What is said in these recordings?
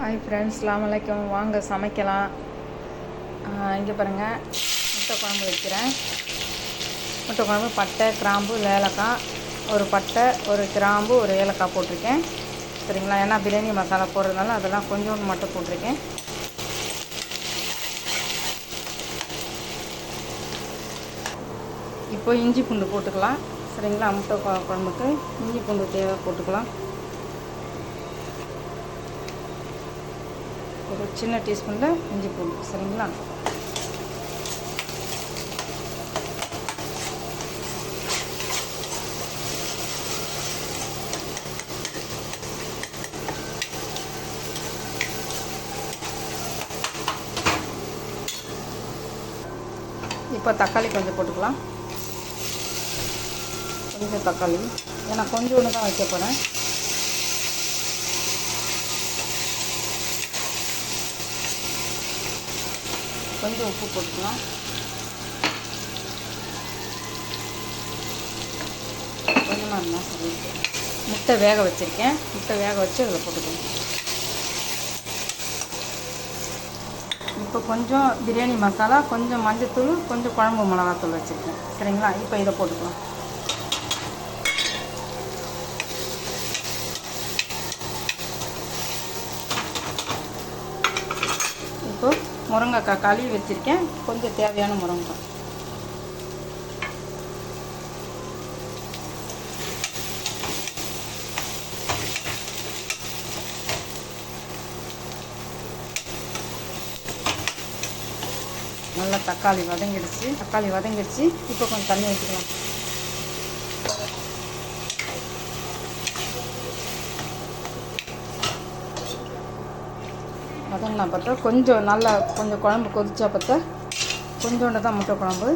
Hi friends, அஸ்ஸலாமு அலைக்கும். வாங்க சமைக்கலாம். இங்கே பாருங்கள், முட்டை குழம்பு வைக்கிறேன். முட்டை குழம்பு பட்டை, கிராம்பு, ஏலக்காய், ஒரு பட்டை, ஒரு கிராம்பு, ஒரு ஏலக்காய் போட்டிருக்கேன். சரிங்களா? ஏன்னா பிரியாணி மசாலா போடுறதுனால அதெல்லாம் கொஞ்சோண்டு மட்டும் போட்டிருக்கேன். இப்போ இஞ்சி பூண்டு போட்டுக்கலாம். சரிங்களா? முட்டை குழம்புக்கு இஞ்சி பூண்டு தேவை போட்டுக்கலாம். ஒரு சின்ன டீஸ்பூனில் இஞ்சி பூண்டு. சரிங்களா? இப்போ தக்காளி கொஞ்சம் போட்டுக்கலாம். கொஞ்சம் தக்காளி, ஏன்னா கொஞ்சோண்டு தான் வைக்க போகிறேன். கொஞ்சம் உப்பு போட்டுக்கலாம். கொஞ்சமாக இருந்தால் சரி. முட்டை வேக வச்சுருக்கேன். முட்டை வேக வச்சு அதில் போட்டுக்கணும். இப்போ கொஞ்சம் பிரியாணி மசாலா, கொஞ்சம் மஞ்சத்தூள், கொஞ்சம் குழம்பு மிளகாத்தூள் வச்சுருக்கேன். சரிங்களா? இப்போ இதை போட்டுக்கலாம். இப்போ முருங்கைக்காய் கழுவி வச்சுருக்கேன். கொஞ்சம் தேவையான முருங்கைக்காய். நல்லா தக்காளி வதங்கிடுச்சு. இப்போ கொஞ்சம் தண்ணி ஊற்றிக்கலாம். வதங்கினா பார்த்தா கொஞ்சம் நல்லா கொஞ்சம் குழம்பு கொதிச்சா பார்த்தா கொஞ்சோண்டு தான் முட்டை குழம்பு.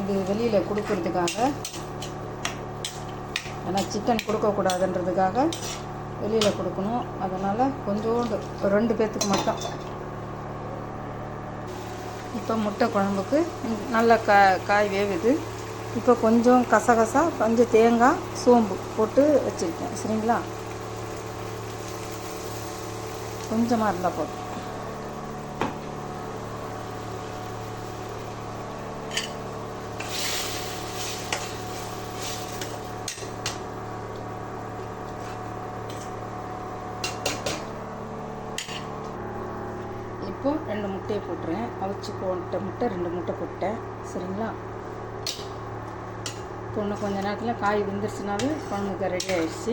இது வெளியில் கொடுக்கறதுக்காக, ஏன்னா சிக்கன் கொடுக்கக்கூடாதுன்றதுக்காக வெளியில் கொடுக்கணும். அதனால் கொஞ்சோண்டு ஒரு 2 பேர்த்துக்கு மட்டும். இப்போ முட்டை குழம்புக்கு நல்லா காய் வேகுது. இப்போ கொஞ்சம் கசகசா, கொஞ்சம் தேங்காய், சோம்பு போட்டு வச்சுருக்கேன். சரிங்களா? கொஞ்சமாக இருந்தால் போதும். இப்போது 2 முட்டையை போட்டுறேன். அவிச்சு போட்ட முட்டை 2 முட்டை போட்டேன். சரிங்களா? இப்போ இன்னும் கொஞ்சம் நேரத்தில் காய் வெந்துருச்சுனாவே குழம்புக்கு ரெடி ஆகிடுச்சு.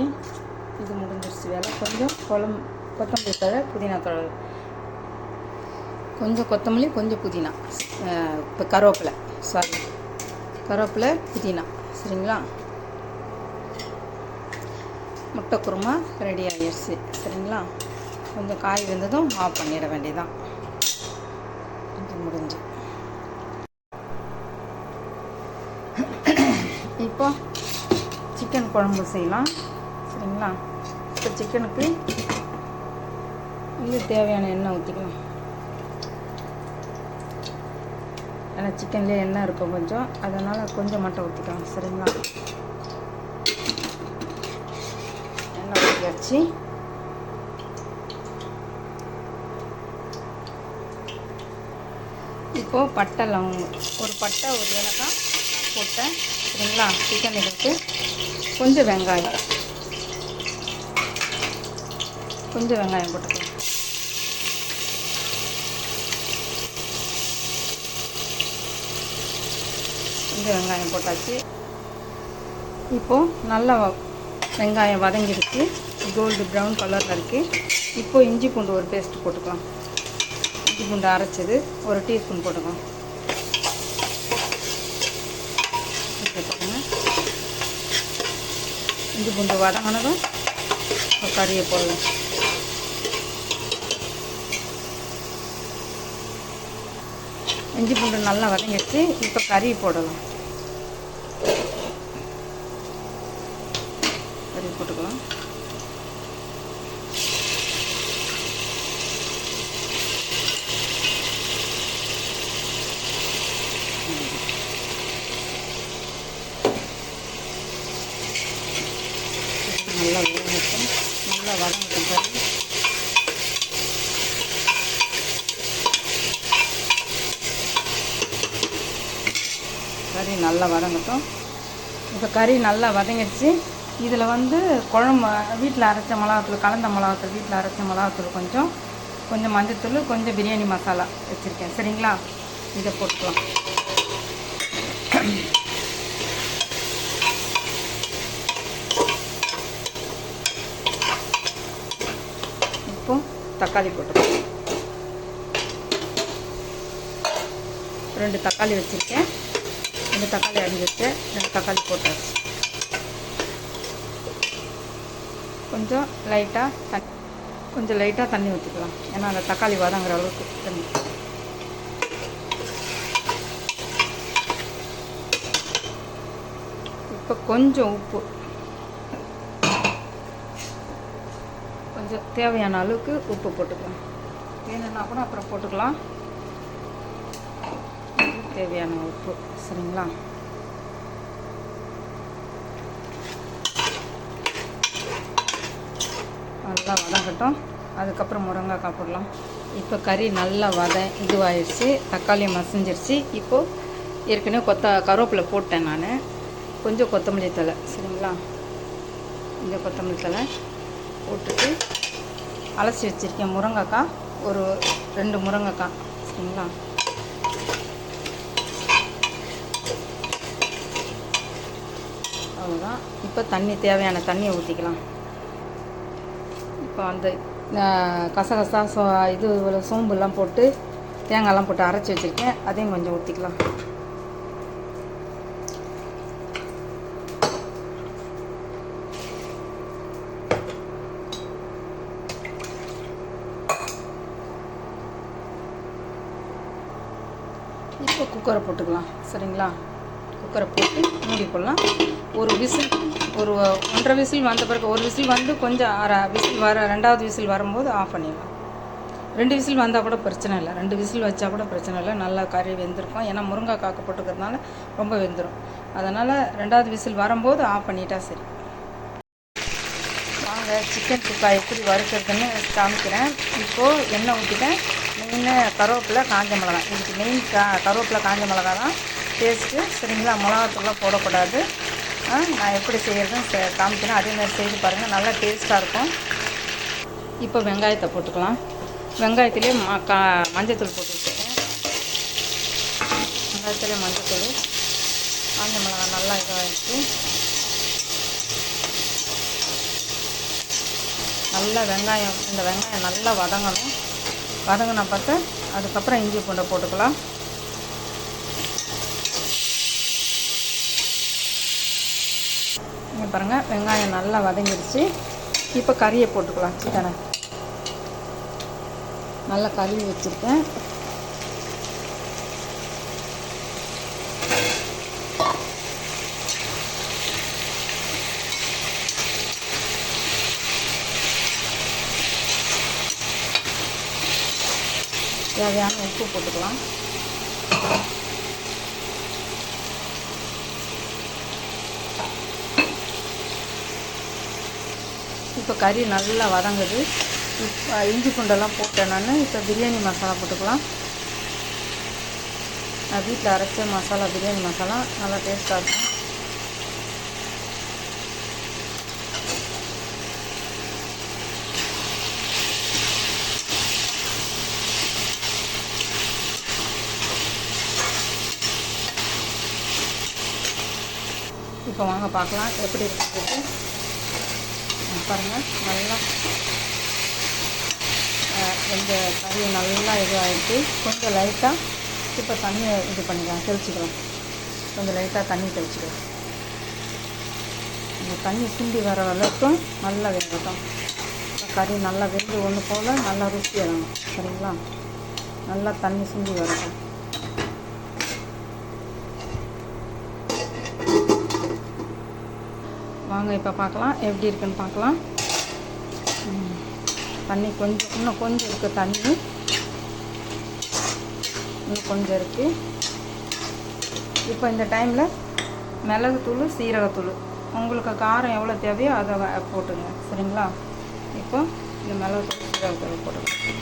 இது முடிஞ்சிருச்சு வேலை. கொஞ்சம் கொத்தமல்லி தழை, புதினா தழை, கொஞ்சம் கொத்தமல்லி, கொஞ்சம் புதினா, இப்போ கருவேப்பிலை, புதினா. சரிங்களா? முட்டை குருமா ரெடி ஆகிடுச்சு. சரிங்களா? கொஞ்சம் காய் வெந்ததும் ஆஃப் பண்ணிட வேண்டியதான். முடிஞ்சு இப்போ சிக்கன் குழம்பு செய்யலாம். சரிங்களா? இப்போ சிக்கனுக்கு இது தேவையான எண்ணெய் ஊற்றிக்கலாம். ஏன்னா சிக்கன்லேயே எண்ணெய் இருக்கும் கொஞ்சம், அதனால் கொஞ்சம் மட்டும் ஊற்றிக்கலாம். சரிங்களா? எண்ணெய் ஊற்றியாச்சு. இப்போது பட்டை, லவங்கம், ஒரு பட்டை, ஒரு ஏலக்காய் போட்டேன். சரிங்களா? சிக்கன் எடுத்து கொஞ்சம் வெங்காயம் போட்டுக்கலாம். கொஞ்சம் வெங்காயம் போட்டாச்சு. இப்போது நல்லா வெங்காயம் வதங்கிடுச்சு. கோல்டு ப்ரௌன் கலரில் இருக்குது. இப்போது இஞ்சி பூண்டு ஒரு பேஸ்ட் போட்டுக்கலாம். இஞ்சி பூண்டு அரைச்சது 1 டீஸ்பூன் போட்டுக்கலாம். இஞ்சி பூண்டு வதங்கினதும் கறியை போடலாம். இஞ்சி பூண்டு நல்லா வதங்கிடுச்சு. இப்போ கறி போடலாம். கறி போட்டுக்கலாம். நல்லா வதங்கட்டும். நல்லா வதங்கட்டும் கறி. கறி நல்லா வதங்கட்டும். இப்போ கறி நல்லா வதங்கிடுச்சு. இதில் வந்து குழம்பு வீட்டில் அரைச்ச மிளகாத்தூள், கலந்த மிளகாத்தூள், வீட்டில் அரைச்ச மிளகாத்தூள் கொஞ்சம் மஞ்சத்தூள், கொஞ்சம் பிரியாணி மசாலா வச்சுருக்கேன். சரிங்களா? இதை போட்டுக்கலாம். இப்போ தக்காளி போட்டுக்கலாம். 2 தக்காளி வச்சுருக்கேன். 2 தக்காளி அரிஞ்சு வச்சு 2 தக்காளி போட்டாச்சு. கொஞ்சம் லைட்டாக தண்ணி ஊற்றிக்கலாம். ஏன்னா அந்த தக்காளி வதங்குற அளவுக்கு தண்ணி. இப்போ கொஞ்சம் உப்பு, கொஞ்சம் தேவையான அளவுக்கு உப்பு போட்டுக்கலாம். வேணும்னா கூட அப்புறம் போட்டுக்கலாம். தேவையான உப்பு. சரிங்களா? நல்லா வதங்கட்டும். அதுக்கப்புறம் முருங்கைக்காய் போடலாம். இப்போ கறி நல்லா இதுவாகிடுச்சு. தக்காளி மசிஞ்சிருச்சு. இப்போது ஏற்கனவே கருவேப்பிலை போட்டேன் நான். கொஞ்சம் கொத்தமல்லி தழை. சரிங்களா? இந்த கொத்தமல்லி தழை போட்டுட்டு அலசி வச்சுருக்கேன் முருங்கைக்காய். ஒரு 2 முருங்கைக்காய். சரிங்களா? அவ்வளோதான். இப்போ தேவையான தண்ணியை ஊற்றிக்கலாம். இப்போ அந்த கசகசா இது சோம்புலாம் போட்டு தேங்காய்லாம் போட்டு அரைச்சி வச்சுருக்கேன். அதையும் கொஞ்சம் ஊற்றிக்கலாம். இப்போ குக்கரை போட்டுக்கலாம். சரிங்களா? குக்கரை போட்டு மூடி போடலாம். ஒரு 1.5 விசில் வந்த பிறகு, ஒரு விசில் வந்து கொஞ்சம் அரை விசில் 2வது விசில் வரும்போது ஆஃப் பண்ணிடலாம். 2 விசில் வந்தால் கூட பிரச்சனை இல்லை. 2 விசில் வச்சா கூட பிரச்சனை இல்லை. நல்லா கறி வெந்திருக்கும். ஏன்னா முருங்கைக்காய் போட்டுக்கிறதுனால ரொம்ப வெந்துடும். அதனால் 2வது விசில் வரும்போது ஆஃப் பண்ணிட்டா சரி. வாங்க சிக்கன் சுக்கா எப்படி வறுக்கிறதுன்னு காமிக்கிறேன். இப்போது எண்ணெய் ஊற்றிட்டேன். மெயின் கருவேப்பிலை, காஞ்ச மிளகாய். இதுக்கு மெயின் கருவேப்பிலை, காஞ்ச மிளகாய் தான் டேஸ்ட்டு. சரிங்களா? மிளகாத்தூள்லாம் போடக்கூடாது. நான் எப்படி செய்கிறதுன்னு காமிக்கிறேன். அதேமாதிரி செய்து பாருங்கள். நல்லா டேஸ்ட்டாக இருக்கும். இப்போ வெங்காயத்தை போட்டுக்கலாம். வெங்காயத்துலேயே மஞ்சத்தூள் போட்டு வச்சுருக்கேன். வெங்காயத்துலேயே மஞ்சத்தூள், காஞ்ச மிளகாய் நல்லா இதாகிடுச்சு. நல்லா இந்த வெங்காயம் நல்லா வதங்கின பார்த்து அதுக்கப்புறம் இஞ்சி பூண்டை போட்டுக்கலாம். இங்கே பாருங்கள், வெங்காயம் நல்லா வதங்கிடுச்சு. இப்போ கறியை போட்டுக்கலாம். சிக்கனை நல்லா கழுவி வச்சுருக்கேன். தேவையான உப்பு போட்டுக்கலாம். இப்போ கறி நல்லா வதங்குது. இப்போ இஞ்சி பூண்டெல்லாம் போட்டேன் நான். இப்போ பிரியாணி மசாலா போட்டுக்கலாம். நான் வீட்டில் அரைச்ச மசாலா, பிரியாணி மசாலா நல்லா டேஸ்ட்டாக இருக்கும். இப்போ வாங்க பார்க்கலாம் எப்படி இருக்குது. பாருங்கள், நல்லா இந்த கறி நல்லா இதுவாகிடுச்சு. கொஞ்சம் லைட்டாக இப்போ தண்ணியை தெளிச்சிக்கலாம். கொஞ்சம் லைட்டாக தண்ணி தெளிச்சிக்கலாம். இந்த தண்ணி சுண்டி வர அளவுக்கும் நல்லா வேகட்டும். கறி நல்லா வெந்து ஒன்று போல் நல்லா ருசி இறங்கும். சரிங்களா? நல்லா தண்ணி சுண்டி வரட்டும். வாங்க இப்போ பார்க்கலாம் எப்படி இருக்குன்னு பார்க்கலாம். தண்ணி இன்னும் கொஞ்சம் இருக்குது. தண்ணி இன்னும் கொஞ்சம் இருக்குது. இப்போ இந்த டைமில் மிளகுத்தூள், சீரகத்தூள் உங்களுக்கு காரம் எவ்வளோ தேவையோ அதை போட்டுங்க. சரிங்களா? இப்போ இந்த மிளகுத்தூள் சீரகத்தூள் போட்டுக்கலாம்.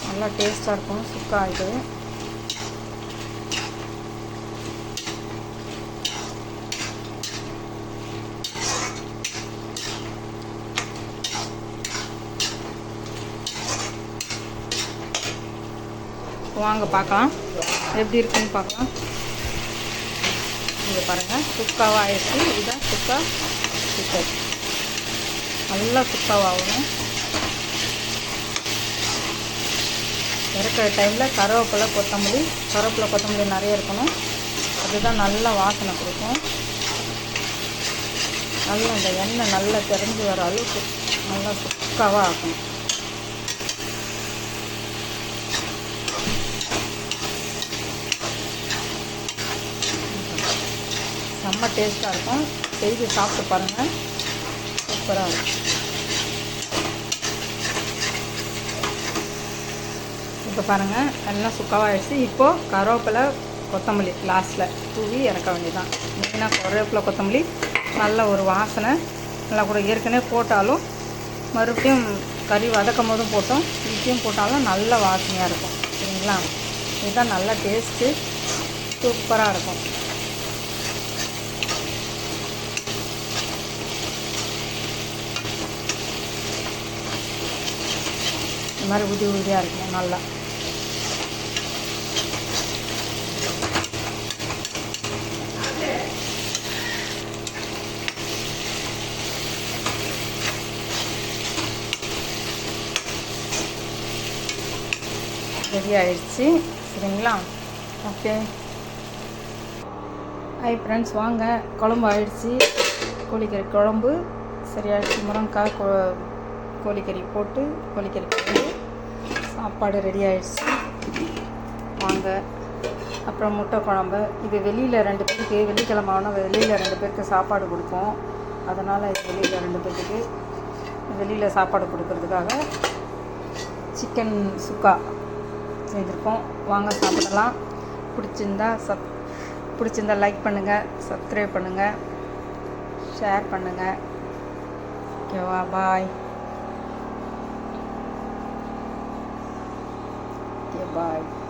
நல்லா டேஸ்ட்டாக இருக்கும். சுக்கா இது வாங்க பார்க்கலாம் எப்படி இருக்குன்னு பார்க்கலாம். இங்கே பாருங்கள் சுக்காவாக ஆயிடுச்சு. இதுதான் சுக்கா சிக்கன். நல்லா சுக்காவாகணும். இறக்குற டைமில் கருவேப்பிலை கொத்தமல்லி நிறைய இருக்கணும். அதுதான் நல்லா வாசனை கொடுக்கும். நல்லா இந்த எண்ணெய் நல்லா தெரிஞ்சு வர அளவுக்கு நல்லா சுக்காவாக ஆக்கணும். செம்ம டேஸ்ட்டாக இருக்கும். செய்து சாப்பிட்டு பாருங்கள், சூப்பராக இருக்கும். இப்போ பாருங்கள் எல்லாம் சுக்காவாகிடுச்சு. இப்போது கருவேப்பிலை கொத்தமல்லி லாஸ்ட்டில் தூவி இறக்க வேண்டியதுதான். மெயினாக கருவேப்பிலை கொத்தமல்லி நல்ல ஒரு வாசனை. நல்லா கூட ஏற்கனவே போட்டாலும் மறுபடியும் கறி வதக்கும் போதும் போட்டோம், இப்பயும் போட்டாலும் நல்ல வாசனையாக இருக்கும். சரிங்களா? இதுதான் நல்ல டேஸ்ட்டு, சூப்பராக இருக்கும். இந்த மாதிரி உதியாக இருக்கும் நல்லா. ரெடி ஆகிடுச்சு. சரிங்களா? ஓகே. ஹாய் ஃப்ரெண்ட்ஸ், வாங்க குழம்பு ஆயிடுச்சு. கோழிக்கறி குழம்பு சரியாயிடுச்சு. முருங்கைக்காய் கோழிக்கறி போட்டு கோழிக்கறி குழம்பு சாப்பாடு ரெடி ஆகிடுச்சு. வாங்க. அப்புறம் முட்டை குழம்பு. இது வெளியில் 2 பேருக்கு வெள்ளிக்கிழமை ஆனால் வெளியில் 2 பேருக்கு சாப்பாடு கொடுப்போம். அதனால் இது வெளியில் 2 பேருக்கு வெளியில் சாப்பாடு கொடுக்கறதுக்காக சிக்கன் சுக்கா செய்திருக்கோம். வாங்க சாப்பிடலாம். பிடிச்சிருந்தா லைக் பண்ணுங்கள், சப்ஸ்கிரைப் பண்ணுங்கள், ஷேர் பண்ணுங்கள். ஓகேவா? பாய். Bye.